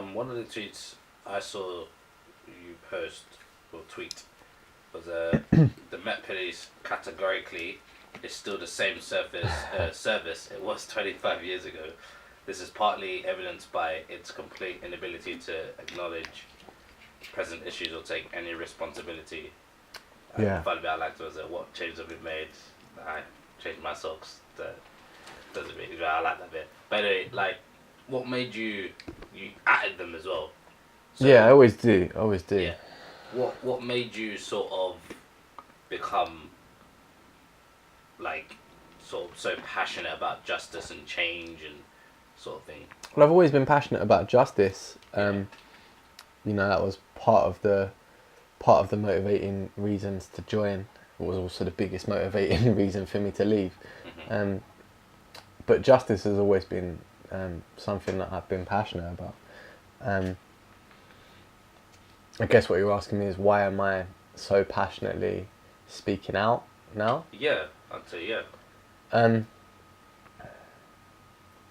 One of the tweets I saw you post or tweet was the Met Police categorically is still the same service it was 25 years ago. This is partly evidenced by its complete inability to acknowledge present issues or take any responsibility. Yeah. The fun bit I liked was what changes have been made. I changed my socks. Doesn't really. I like that bit. By the way, like, what made you added them as well? So, Yeah, I always do. Yeah. What made you sort of become like sort of so passionate about justice and change and sort of thing? Well, I've always been passionate about justice. You know, that was part of the motivating reasons to join. It was also the biggest motivating reason for me to leave. Mm-hmm. But justice has always been something that I've been passionate about. I guess what you're asking me is why am I so passionately speaking out now? Yeah, I'd say yeah. Um,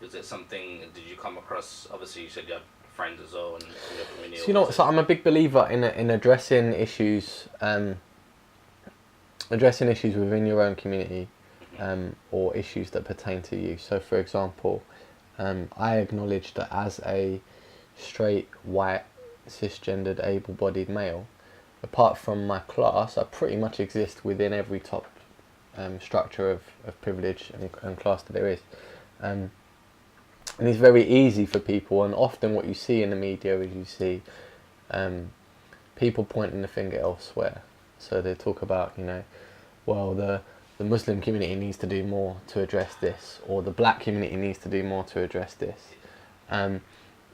Is it something? Did you come across? Obviously, you said you have friends as well in your community. so you know, so I'm a big believer in addressing issues within your own community, or issues that pertain to you. So, for example, I acknowledge that as a straight, white, cisgendered, able-bodied male, apart from my class, I pretty much exist within every top structure of privilege and class that there is. And it's very easy for people, and often what you see in the media is you see people pointing the finger elsewhere. So they talk about, you know, well, the Muslim community needs to do more to address this, or the black community needs to do more to address this. And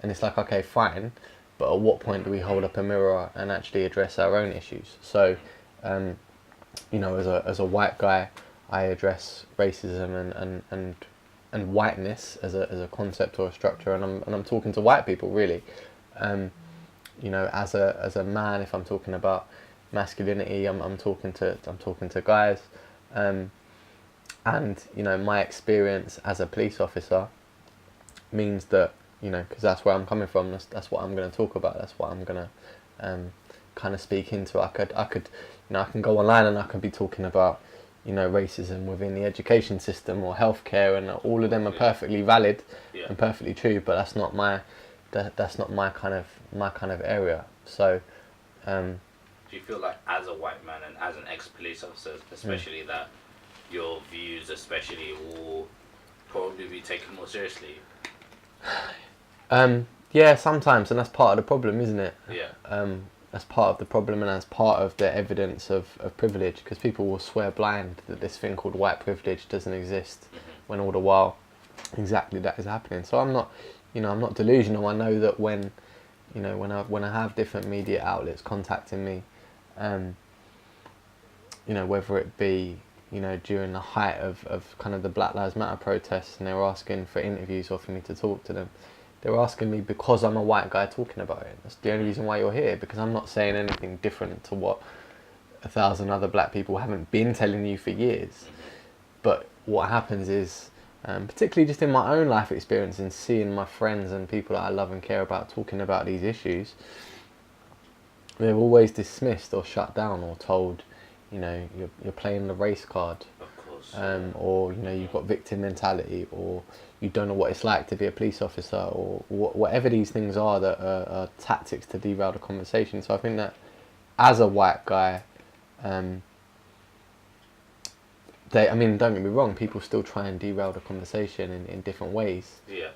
it's like, okay, fine, but at what point do we hold up a mirror and actually address our own issues? So, you know, as a white guy, I address racism and whiteness as a concept or a structure, and I'm talking to white people really. You know, as a man, if I'm talking about masculinity, I'm talking to guys, and you know, my experience as a police officer means that, you know, because that's where I'm coming from. That's what I'm going to talk about. That's what I'm going to kind of speak into. I could, you know, I can go online and I can be talking about, you know, racism within the education system or healthcare, and all of them are perfectly valid and perfectly true. But that's not my kind of area. So, do you feel like, as a white man and as an ex-police officer, especially, that your views, especially, will probably be taken more seriously? Yeah, sometimes, and that's part of the problem, isn't it? Yeah. That's part of the problem, and that's part of the evidence of privilege, because people will swear blind that this thing called white privilege doesn't exist, when all the while exactly that is happening. So I'm not delusional. I know that when I have different media outlets contacting me, you know, whether it be, you know, during the height of kind of the Black Lives Matter protests, and they were asking for interviews or for me to talk to them, they were asking me because I'm a white guy talking about it. That's the only reason why you're here, because I'm not saying anything different to what 1,000 other black people haven't been telling you for years. But what happens is, particularly just in my own life experience and seeing my friends and people that I love and care about talking about these issues, they're always dismissed or shut down or told, you know, you're playing the race card, Of course. or, you know, you've got victim mentality, or you don't know what it's like to be a police officer, or whatever these things are that are tactics to derail the conversation. So I think that as a white guy, I mean, don't get me wrong, people still try and derail the conversation in different ways. Yeah.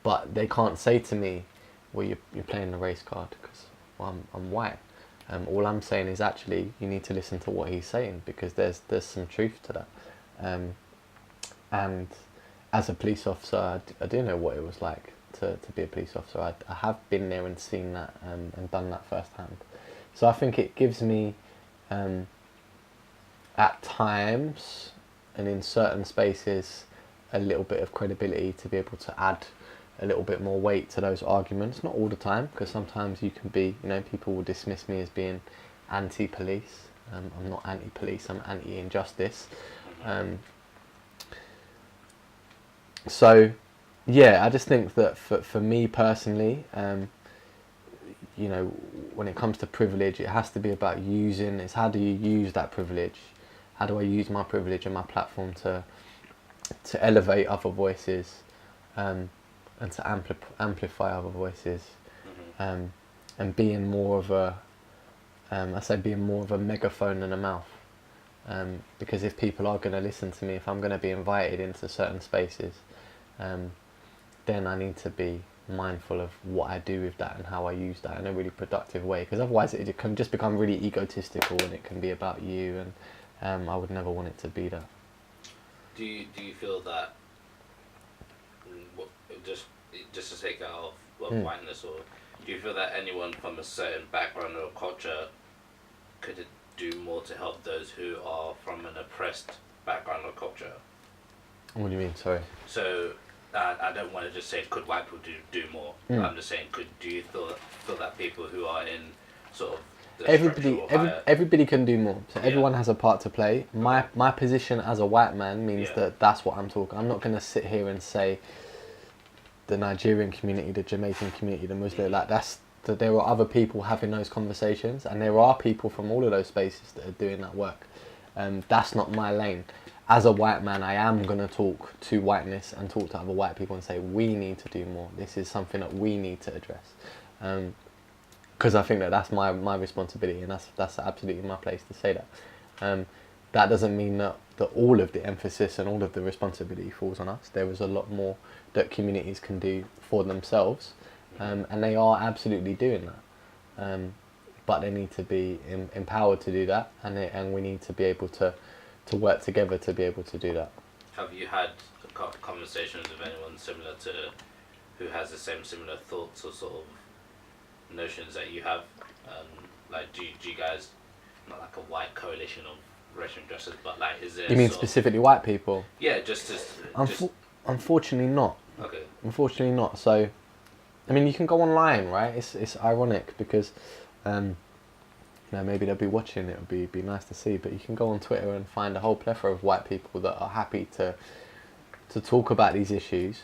But they can't say to me, well, you're playing the race card, because, well, I'm white. All I'm saying is, actually, you need to listen to what he's saying, because there's some truth to that. And as a police officer, I do know what it was like to be a police officer. I have been there and seen that, and done that firsthand. So I think it gives me, at times and in certain spaces, a little bit of credibility to be able to add a little bit more weight to those arguments. Not all the time, because sometimes you can be, you know, people will dismiss me as being anti-police. I'm not anti-police, I'm anti-injustice. So Yeah, I just think that for me personally, when it comes to privilege, it has to be about using. It's how do you use that privilege? How do I use my privilege and my platform to elevate other voices, and to amplify other voices, Mm-hmm. and being more of a, I say being more of a megaphone than a mouth. Because if people are going to listen to me, if I'm going to be invited into certain spaces, then I need to be mindful of what I do with that and how I use that in a really productive way. Because otherwise, it can just become really egotistical and it can be about you. And I would never want it to be that. Do you feel that just just to take out of Mm. whiteness, or do you feel that anyone from a certain background or culture could do more to help those who are from an oppressed background or culture? What do you mean? Sorry. So I don't want to just say could white people do more. Mm. I'm just saying do you feel that people who are in sort of the Everybody, structural higher, everybody can do more. So Yeah. everyone has a part to play. My position as a white man means Yeah. that that's what I'm talking. I'm not going to sit here and say the Nigerian community, the Jamaican community, the Muslim, like that there are other people having those conversations, and there are people from all of those spaces that are doing that work. That's not my lane. As a white man, I am going to talk to whiteness and talk to other white people and say we need to do more. This is something that we need to address, because I think that that's my responsibility, and that's absolutely my place to say that. That doesn't mean that all of the emphasis and all of the responsibility falls on us. There is a lot more that communities can do for themselves, and they are absolutely doing that. But they need to be empowered to do that, and we need to be able to work together to be able to do that. have you had conversations with anyone similar to who has the similar thoughts or sort of notions that you have? Like do you guys, not like a white coalition of racial injustice, but like is there You mean sort specifically white people? of, yeah, just Unfortunately not. okay. Unfortunately not. So, I mean, you can go online, right? It's ironic because, maybe they'll be watching. It would be nice to see. But you can go on Twitter and find a whole plethora of white people that are happy to talk about these issues.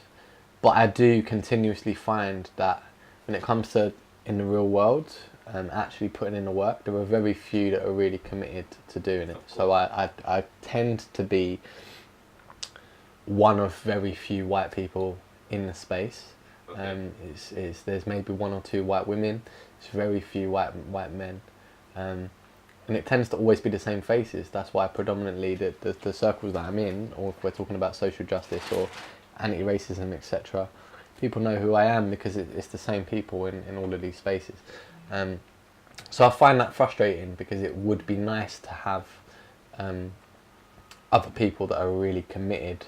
But I do continuously find that when it comes to in the real world, actually putting in the work, there are very few that are really committed to doing it. So I tend to be one of very few white people in the space. Okay. There's maybe one or two white women. There's very few white men, and it tends to always be the same faces. That's why predominantly the circles that I'm in, or if we're talking about social justice or anti-racism, etc., people know who I am because it's the same people in all of these spaces. So I find that frustrating because it would be nice to have other people that are really committed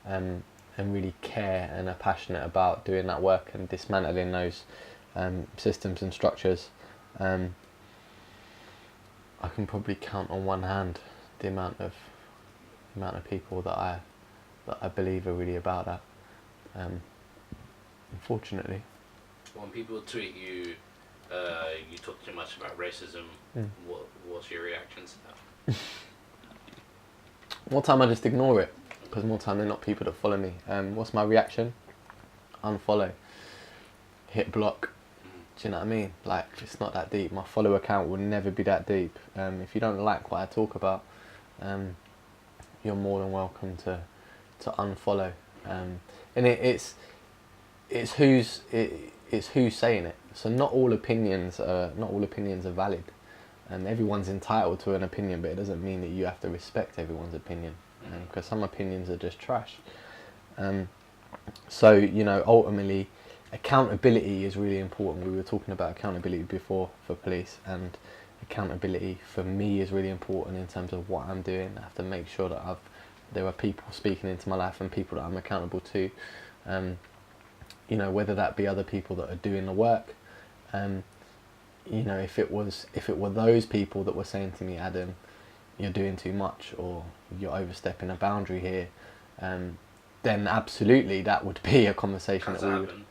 and really care and are passionate about doing that work and dismantling those systems and structures. I can probably count on one hand the amount of people that I believe are really about that. Unfortunately. When people tweet you, you talk too much about racism. What's your reaction to that? More time I just ignore it because more time they're not people that follow me. What's my reaction? Unfollow. Hit block. Do you know what I mean? Like, it's not that deep. My follow account will never be that deep. If you don't like what I talk about, you're more than welcome to unfollow. And it's who's saying it. So not all opinions are valid. Everyone's entitled to an opinion, but it doesn't mean that you have to respect everyone's opinion, because some opinions are just trash. So ultimately, accountability is really important. We were talking about accountability before for police, and accountability for me is really important in terms of what I'm doing. I have to make sure that there are people speaking into my life and people that I'm accountable to. Whether that be other people that are doing the work. If it were those people that were saying to me, Adam, you're doing too much or you're overstepping a boundary here, then absolutely that would be a conversation that we would.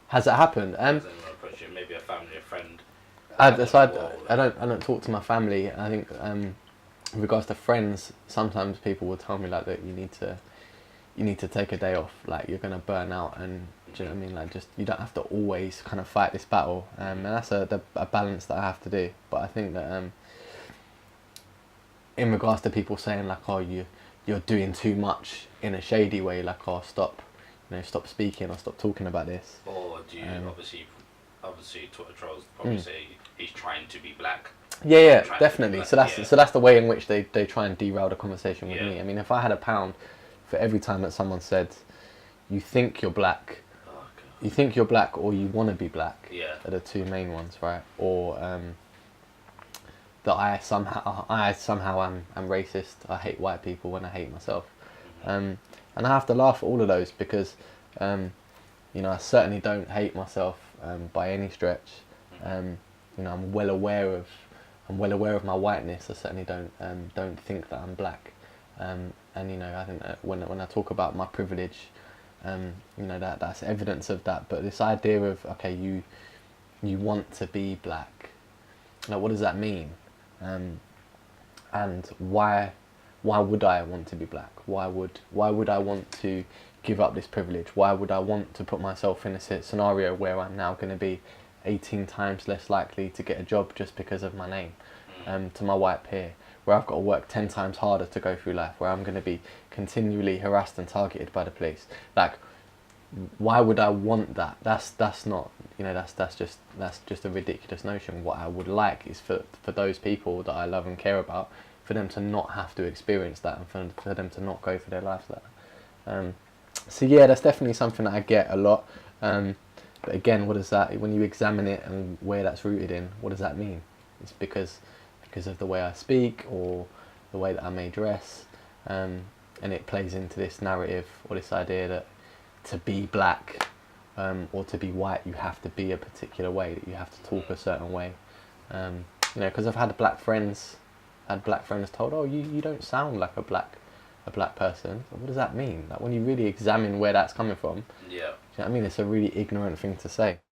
Has that happened? Has anyone approached you? Maybe a family, a friend? I don't talk to my family. I think in regards to friends, sometimes people will tell me like that you you need to take a day off. Like, you're gonna burn out, and do you know what I mean? Like, just, you don't have to always kind of fight this battle, and that's a balance that I have to do. But I think that in regards to people saying like, oh, you're doing too much in a shady way, like, oh, stop, stop speaking or stop talking about this. Or do you obviously Twitter trolls probably say he's trying to be black. Yeah, definitely. So Black. that's the way in which they try and derail the conversation with Yeah. me. I mean, if I had £1 for every time that someone said, you think you're black, Oh, God. you think you're black or you want to be black, Yeah. are the two main ones, right? Or that I somehow am racist. I hate white people when I hate myself, and I have to laugh at all of those because I certainly don't hate myself by any stretch. I'm well aware of my whiteness. I certainly don't think that I'm black, and I think that when I talk about my privilege, that's evidence of that. But this idea of, okay, you want to be black, like, what does that mean? And why would I want to be black? Why would I want to give up this privilege? Why would I want to put myself in a scenario where I'm now going to be 18 times less likely to get a job just because of my name, to my white peer, where I've got to work 10 times harder to go through life, where I'm going to be continually harassed and targeted by the police? Like, why would I want that? That's not, that's just a ridiculous notion. What I would like is for those people that I love and care about, for them to not have to experience that, and for them to not go through their lives like that. So yeah, that's definitely something that I get a lot. But again, what does that, when you examine it and where that's rooted in, what does that mean? It's because of the way I speak or the way that I may dress, and it plays into this narrative or this idea that to be black or to be white, you have to be a particular way, that you have to talk a certain way. Because I've had black friends told, oh, you don't sound like a black person. What does that mean? Like, when you really examine where that's coming from, Yeah. do you know what I mean? It's a really ignorant thing to say.